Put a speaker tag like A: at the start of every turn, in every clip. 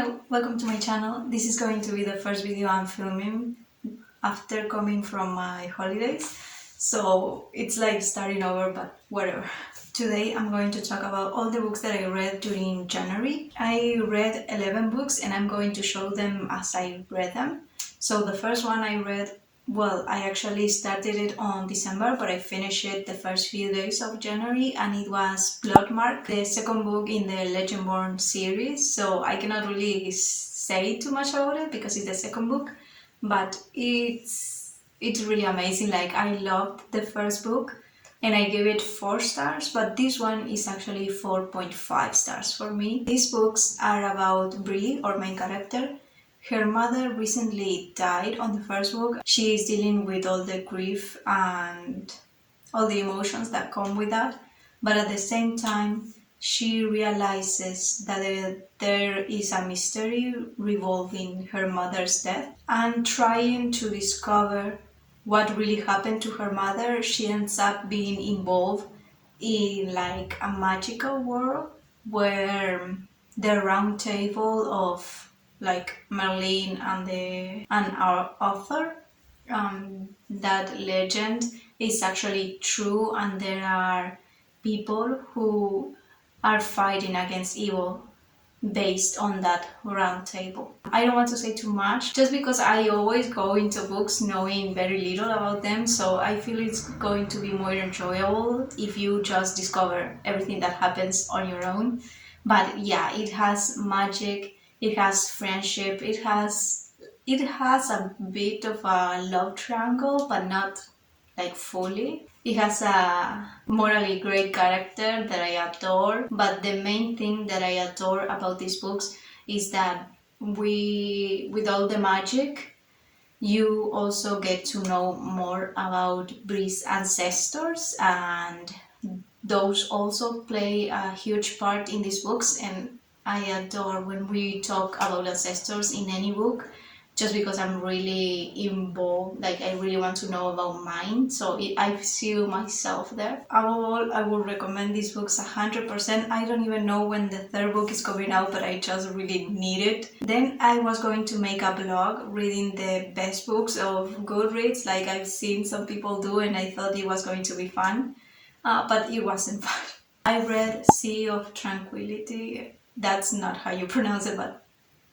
A: Hello, welcome to my channel. This is going to be the first video I'm filming after coming from my holidays. So it's like starting over, but whatever. Today I'm going to talk about all the books that I read during January. I read 11 books and I'm going to show them as I read them. So the first one I read, well, I actually started it on December, but I finished it the first few days of January, and it was Bloodmarked, the second book in the Legendborn series. So I cannot really say too much about it because it's the second book, but it's really amazing. Like, I loved the first book and I gave it 4 stars, but this one is actually 4.5 stars for me. These books are about Brie, our main character. Her mother recently died on the first book. She is dealing with all the grief and all the emotions that come with that. But at the same time, she realizes that there is a mystery revolving her mother's death. And trying to discover what really happened to her mother, she ends up being involved in like a magical world where the round table of like Merlin and our author, that legend is actually true, and there are people who are fighting against evil based on that round table. I don't want to say too much just because I always go into books knowing very little about them, so I feel it's going to be more enjoyable if you just discover everything that happens on your own. But yeah, it has magic, it has friendship, it has a bit of a love triangle, but not like fully. It has a morally great character that I adore, but the main thing that I adore about these books is that with all the magic, you also get to know more about Brie's ancestors, and those also play a huge part in these books. And I adore when we talk about ancestors in any book, just because I'm really involved, like I really want to know about mine, so I see myself there. Overall, I would recommend these books 100%. I don't even know when the third book is coming out, but I just really need it. Then I was going to make a blog reading the best books of Goodreads, like I've seen some people do, and I thought it was going to be fun, but it wasn't fun. I read Sea of Tranquility. That's not how you pronounce it, but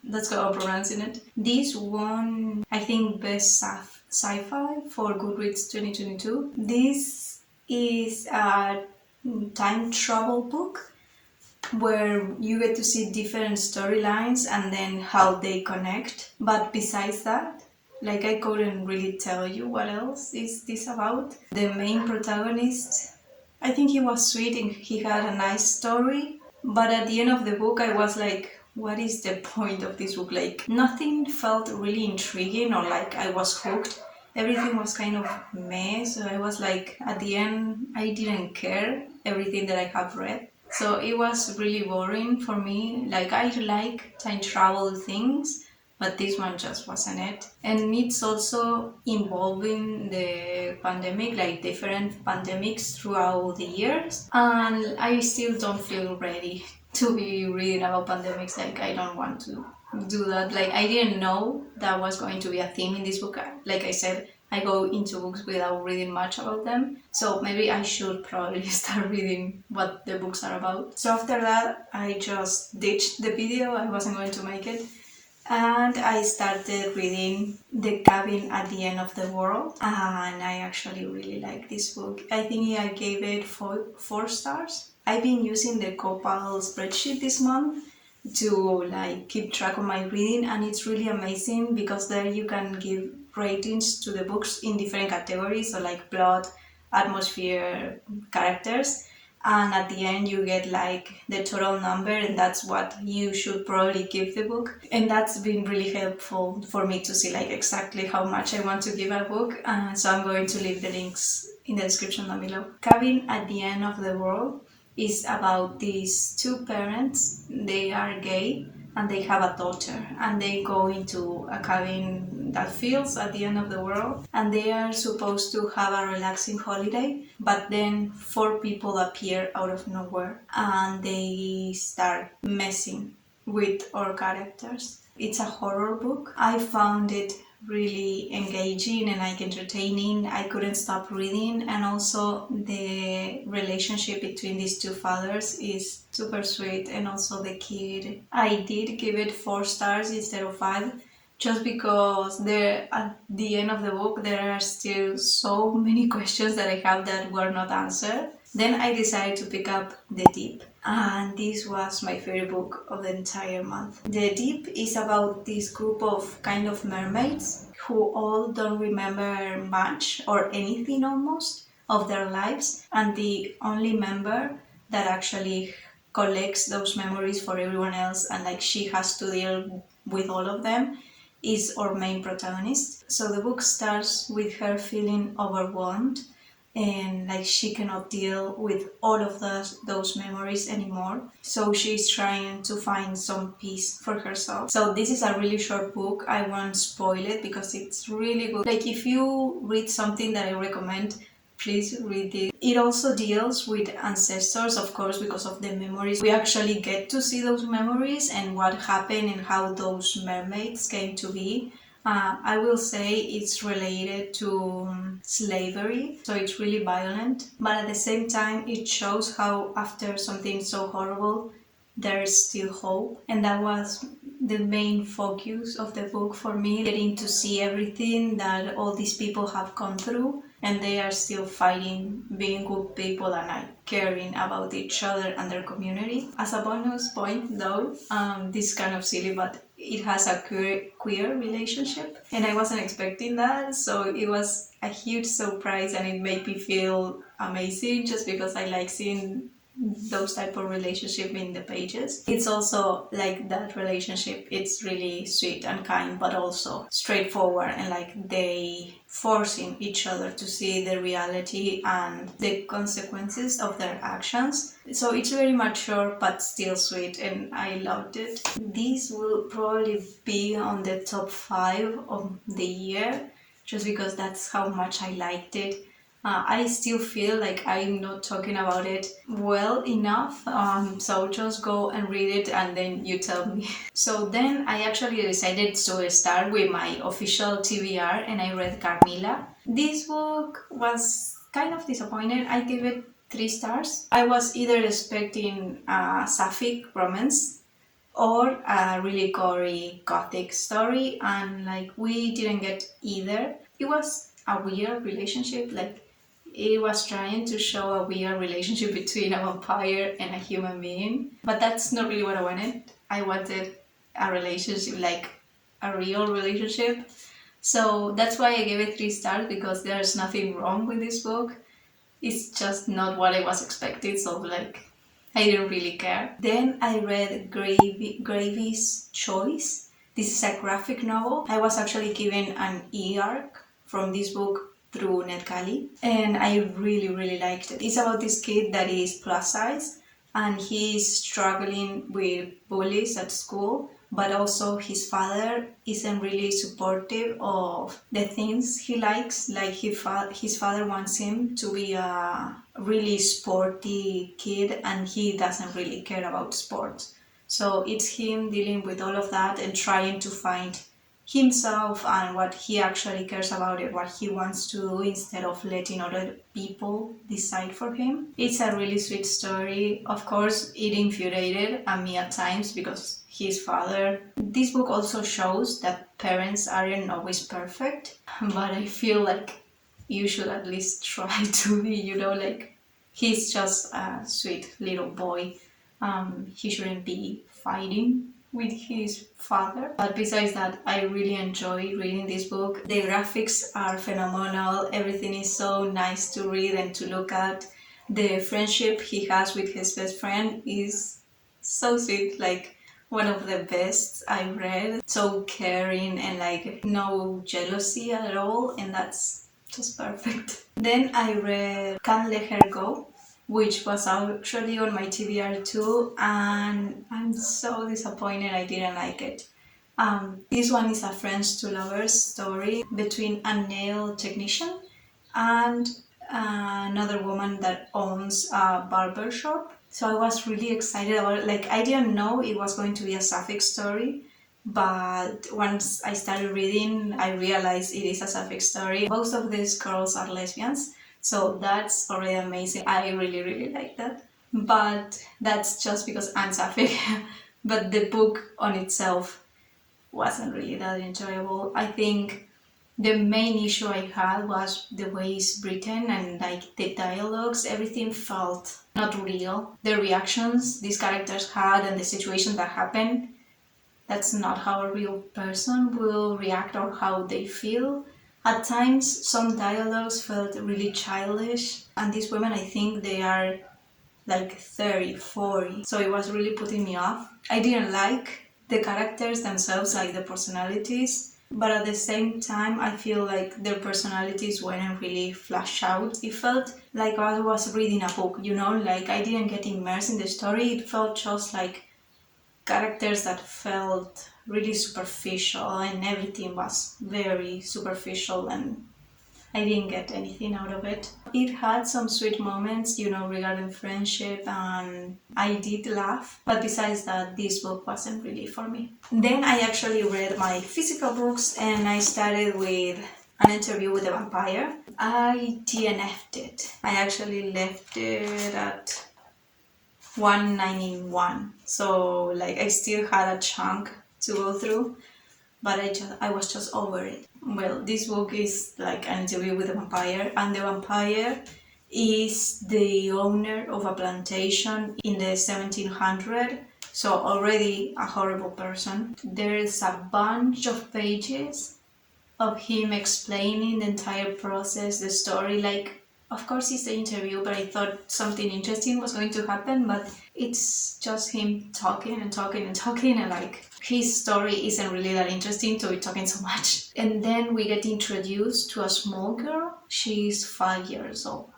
A: that's how I'm pronouncing it. This won, I think, best sci-fi for Goodreads 2022. This is a time travel book where you get to see different storylines and then how they connect. But besides that, like, I couldn't really tell you what else is this about. The main protagonist, I think he was sweet and he had a nice story, but at the end of the book I was like, what is the point of this book? Like, nothing felt really intriguing or like I was hooked. Everything was kind of meh, so I was like, at the end I didn't care everything that I have read. So it was really boring for me. Like, I like time travel things, but this one just wasn't it. And it's also involving the pandemic, like different pandemics throughout the years. And I still don't feel ready to be reading about pandemics. Like, I don't want to do that. Like, I didn't know that was going to be a theme in this book. Like I said, I go into books without reading much about them, so maybe I should probably start reading what the books are about. So after that, I just ditched the video. I wasn't going to make it, and I started reading The Cabin at the End of the World, and I actually really like this book. I think I gave it 4 stars. I've been using the Copal spreadsheet this month to like keep track of my reading, and it's really amazing because there you can give ratings to the books in different categories, so like plot, atmosphere, characters, and at the end you get like the total number, and that's what you should probably give the book. And that's been really helpful for me to see like exactly how much I want to give a book, so I'm going to leave the links in the description down below. Cabin at the End of the World is about these 2 parents. They are gay and they have a daughter, and they go into a cabin that feels at the end of the world, and they are supposed to have a relaxing holiday, but then 4 people appear out of nowhere and they start messing with our characters. It's a horror book. I found it really engaging and like entertaining. I couldn't stop reading, and also the relationship between these two fathers is super sweet, and also the kid. I did give it 4 stars instead of 5, just because there at the end of the book there are still so many questions that I have that were not answered. Then I decided to pick up The Deep, and this was my favorite book of the entire month. The Deep is about this group of kind of mermaids who all don't remember much or anything almost of their lives, and the only member that actually collects those memories for everyone else, and like she has to deal with all of them, is our main protagonist. So the book starts with her feeling overwhelmed, and like she cannot deal with all of those memories anymore, so she's trying to find some peace for herself. So this is a really short book. I won't spoil it because it's really good. Like, if you read something that I recommend, please read it. It also deals with ancestors, of course, because of the memories. We actually get to see those memories and what happened and how those mermaids came to be. I will say it's related to slavery, so it's really violent, but at the same time it shows how after something so horrible there's still hope, and that was the main focus of the book for me, getting to see everything that all these people have gone through, and they are still fighting, being good people and like caring about each other and their community. As a bonus point though, this is kind of silly, but it has a queer relationship, and I wasn't expecting that, so it was a huge surprise, and it made me feel amazing just because I like seeing those type of relationship in the pages. It's also like that relationship, it's really sweet and kind, but also straightforward, and like they forcing each other to see the reality and the consequences of their actions. So it's very mature but still sweet, and I loved it. This will probably be on the top 5 of the year, just because that's how much I liked it. I still feel like I'm not talking about it well enough, so just go and read it and then you tell me. So then I actually decided to start with my official TBR, and I read Carmilla. This book was kind of disappointed. I gave it 3 stars. I was either expecting a sapphic romance or a really gory gothic story, and like we didn't get either. It was a weird relationship, like it was trying to show a weird relationship between a vampire and a human being, but that's not really what I wanted. I wanted a relationship, like a real relationship. So that's why I gave it 3 stars, because there's nothing wrong with this book. It's just not what I was expecting, so like I didn't really care. Then I read Gravy's Choice. This is a graphic novel. I was actually given an e-arc from this book through NetGalley, and I really liked it. It's about this kid that is plus size, and he's struggling with bullies at school, but also his father isn't really supportive of the things he likes. Like his father wants him to be a really sporty kid, and he doesn't really care about sports. So it's him dealing with all of that and trying to find himself and what he actually cares about it, what he wants to do, instead of letting other people decide for him. It's a really sweet story. Of course, it infuriated me at times because his father. This book also shows that parents aren't always perfect, but I feel like you should at least try to be, like he's just a sweet little boy. He shouldn't be fighting with his father. But besides that, I really enjoy reading this book. The graphics are phenomenal. Everything is so nice to read and to look at. The friendship he has with his best friend is so sweet, like one of the best I've read. So caring and like no jealousy at all, and that's just perfect. Then I read Can't Let Her Go, which was actually on my TBR too, and I'm so disappointed I didn't like it. This one is a friends to lovers story between a nail technician and another woman that owns a barber shop. So I was really excited about it. Like, I didn't know it was going to be a sapphic story, but once I started reading, I realized it is a sapphic story. Most of these girls are lesbians, so that's already amazing. I really, really like that. But that's just because I'm sapphic. But the book on itself wasn't really that enjoyable. I think the main issue I had was the way it's written and like the dialogues, everything felt not real. The reactions these characters had and the situation that happened, that's not how a real person will react or how they feel. At times, some dialogues felt really childish, and these women, I think they are like 30, 40, so it was really putting me off. I didn't like the characters themselves, like the personalities, but at the same time I feel like their personalities weren't really flashed out. It felt like I was reading a book, you know, like I didn't get immersed in the story. It felt just like characters that felt really superficial, and everything was very superficial, and I didn't get anything out of it. It had some sweet moments, you know, regarding friendship, and I did laugh. But besides that, this book wasn't really for me. Then I actually read my physical books, and I started with An Interview with a Vampire. I DNF'd it. I actually left it at 191. So like I still had a chunk to go through, but I was just over it. Well, this book is like An Interview with a Vampire, and the vampire is the owner of a plantation in the 1700s, so already a horrible person. There's a bunch of pages of him explaining the entire process, the story. Like, of course it's the interview, but I thought something interesting was going to happen, but it's just him talking and talking and talking, and like his story isn't really that interesting to be talking so much. And then we get introduced to a small girl. She's 5 years old,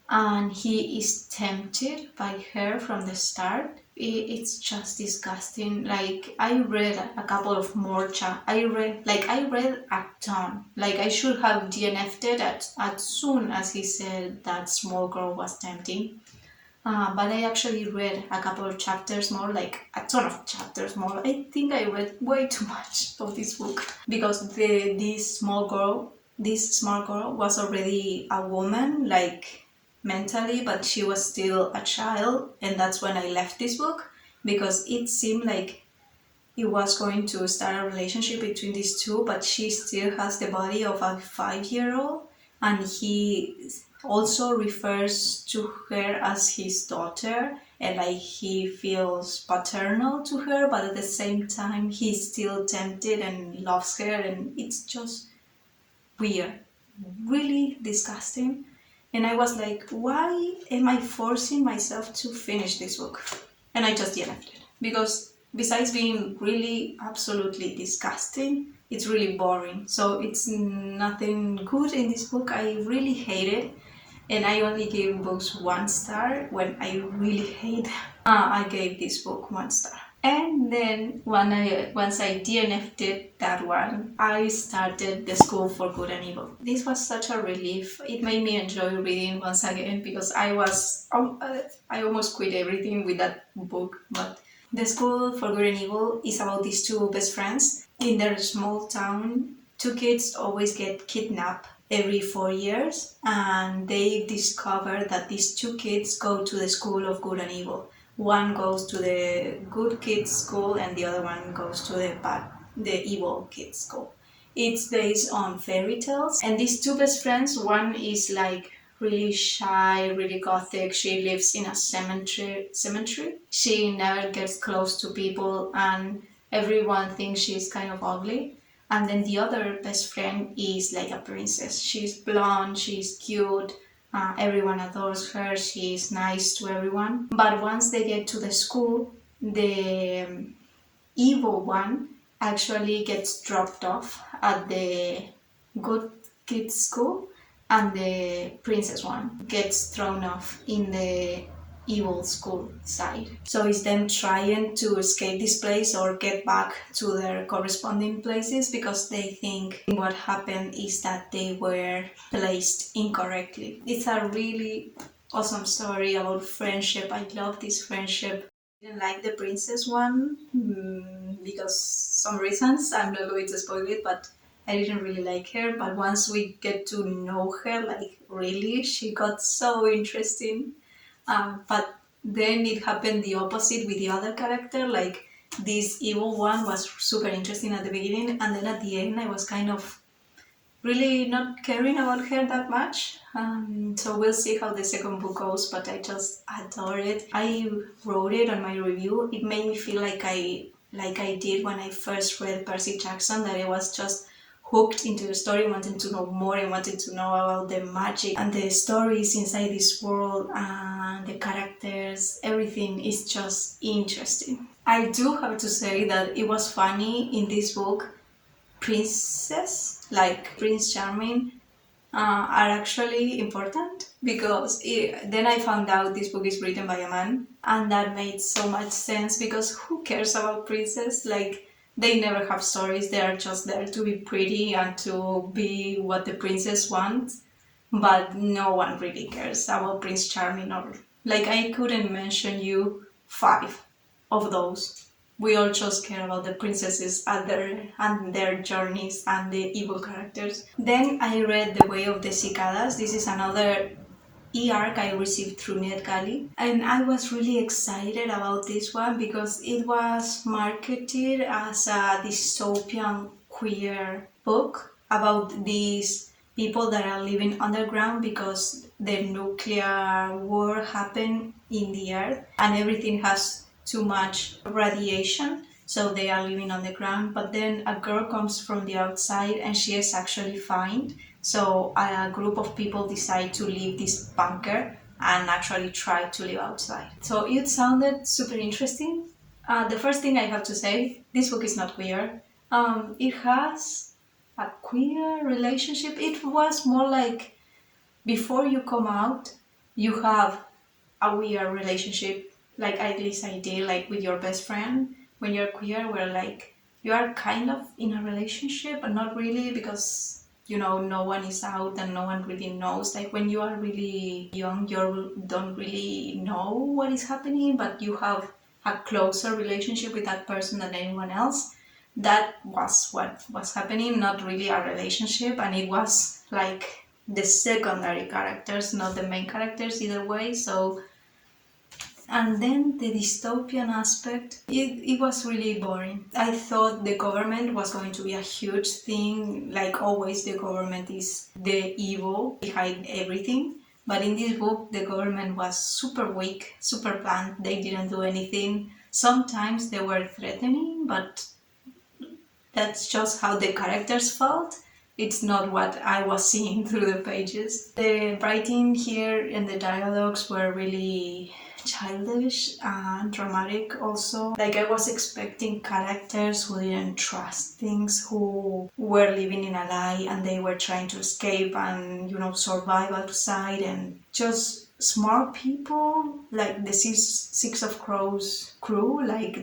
A: and he is tempted by her from the start. It's just disgusting. Like, I read a couple of more I read a ton. Like, I should have DNF'd it as soon as he said that small girl was tempting. But I actually read a couple of chapters more, like a ton of chapters more. I think I read way too much of this book, because this small girl was already a woman, like mentally, but she was still a child, and that's when I left this book, because it seemed like it was going to start a relationship between these two, but she still has the body of a 5-year-old, and he also refers to her as his daughter, and like he feels paternal to her, but at the same time he's still tempted and loves her, and it's just weird, really disgusting. And I was like, why am I forcing myself to finish this book? And I just left it, because besides being really absolutely disgusting, it's really boring. So it's nothing good in this book. I really hate it, and I only give books 1 star when I really hate them. I gave this book 1 star. And then once I DNF'd it, that one, I started The School for Good and Evil. This was such a relief. It made me enjoy reading once again, because I almost quit everything with that book. But The School for Good and Evil is about these two best friends. In their small town, 2 kids always get kidnapped every 4 years, and they discover that these 2 kids go to the School of Good and Evil. One goes to the good kids school, and the other one goes to the evil kids school. It's based on fairy tales, and these 2 best friends, one is like really shy, really gothic. She lives in a cemetery. She never gets close to people, and everyone thinks she's kind of ugly. And then the other best friend is like a princess. She's blonde, she's cute, everyone adores her, she's nice to everyone. But once they get to the school, the evil one actually gets dropped off at the good kids school, and the princess one gets thrown off in the evil school side. So it's them trying to escape this place or get back to their corresponding places, because they think what happened is that they were placed incorrectly. It's a really awesome story about friendship. I love this friendship. I didn't like the princess one because some reasons. I'm not going to spoil it, but I didn't really like her. But once we get to know her, like really, she got so interesting. But then it happened the opposite with the other character. Like this evil one was super interesting at the beginning, and then at the end, I was kind of really not caring about her that much. So we'll see how the second book goes, but I just adore it. I wrote it on my review. It made me feel like I did when I first read Percy Jackson, that I was just hooked into the story, wanting to know more and wanted to know about the magic and the stories inside this world and the characters. Everything is just interesting. I do have to say that it was funny in this book. Princess, like Prince Charming, are actually important because then I found out this book is written by a man, and that made so much sense because who cares about princess? Like, they never have stories, they are just there to be pretty and to be what the princess wants, but no one really cares about Prince Charming, or like I couldn't mention you 5 of those. We all just care about the princesses and their journeys and the evil characters. Then I read The Way of the Cicadas. This is another e-arc I received through NetGalley, and I was really excited about this one because it was marketed as a dystopian queer book about these people that are living underground because the nuclear war happened in the earth and everything has too much radiation, so they are living on the ground. But then a girl comes from the outside and she is actually fine, so a group of people decide to leave this bunker and actually try to live outside. So it sounded super interesting. The first thing I have to say, this book is not queer. It has a queer relationship. It was more like before you come out, you have a weird relationship, like at least I did, like with your best friend. When you're queer, where like you are kind of in a relationship, but not really because no one is out and no one really knows. Like when you are really young, you don't really know what is happening, but you have a closer relationship with that person than anyone else. That was what was happening, not really a relationship, and it was like the secondary characters, not the main characters either way. So, and then the dystopian aspect, it was really boring. I thought the government was going to be a huge thing. Like always, the government is the evil behind everything. But in this book, the government was super weak, super bland. They didn't do anything. Sometimes they were threatening, but that's just how the characters felt. It's not what I was seeing through the pages. The writing here and the dialogues were really childish and dramatic also. Like I was expecting characters who didn't trust things, who were living in a lie and they were trying to escape and survive outside, and just smart people like the Six of Crows crew. Like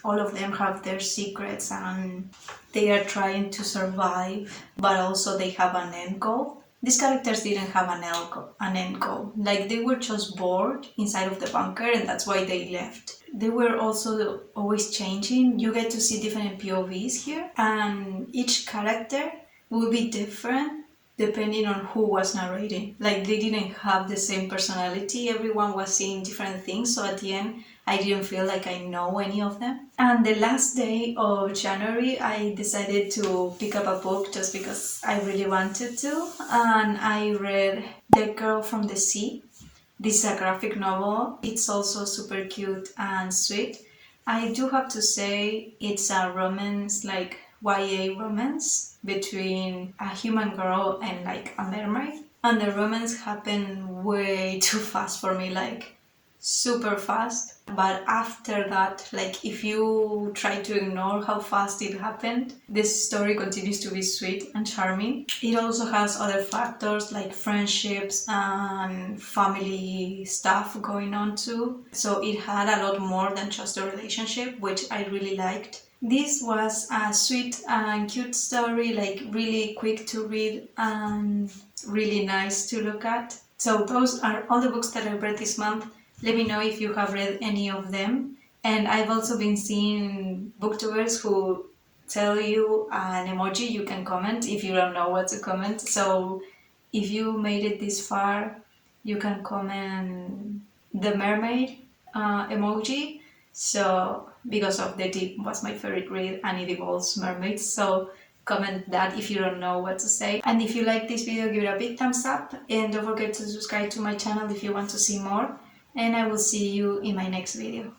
A: all of them have their secrets and they are trying to survive, but also they have an end goal. These characters didn't have an end goal. Like they were just bored inside of the bunker, and that's why they left. They were also always changing. You get to see different POVs here, and each character will be different depending on who was narrating. Like they didn't have the same personality. Everyone was seeing different things. So at the end, I didn't feel like I know any of them. And the last day of January, I decided to pick up a book just because I really wanted to. And I read The Girl from the Sea. This is a graphic novel. It's also super cute and sweet. I do have to say it's a romance, like YA romance between a human girl and like a mermaid. And the romance happened way too fast for me, like super fast. But after that, like if you try to ignore how fast it happened, this story continues to be sweet and charming. It also has other factors like friendships and family stuff going on too. So it had a lot more than just a relationship, which I really liked. This was a sweet and cute story, like really quick to read and really nice to look at. So those are all the books that I read this month. Let me know if you have read any of them. And I've also been seeing booktubers who tell you an emoji you can comment if you don't know what to comment. So if you made it this far, you can comment the mermaid emoji. So because of the tip was my favorite read and it involves mermaids. So comment that if you don't know what to say. And if you like this video, give it a big thumbs up and don't forget to subscribe to my channel if you want to see more. And I will see you in my next video.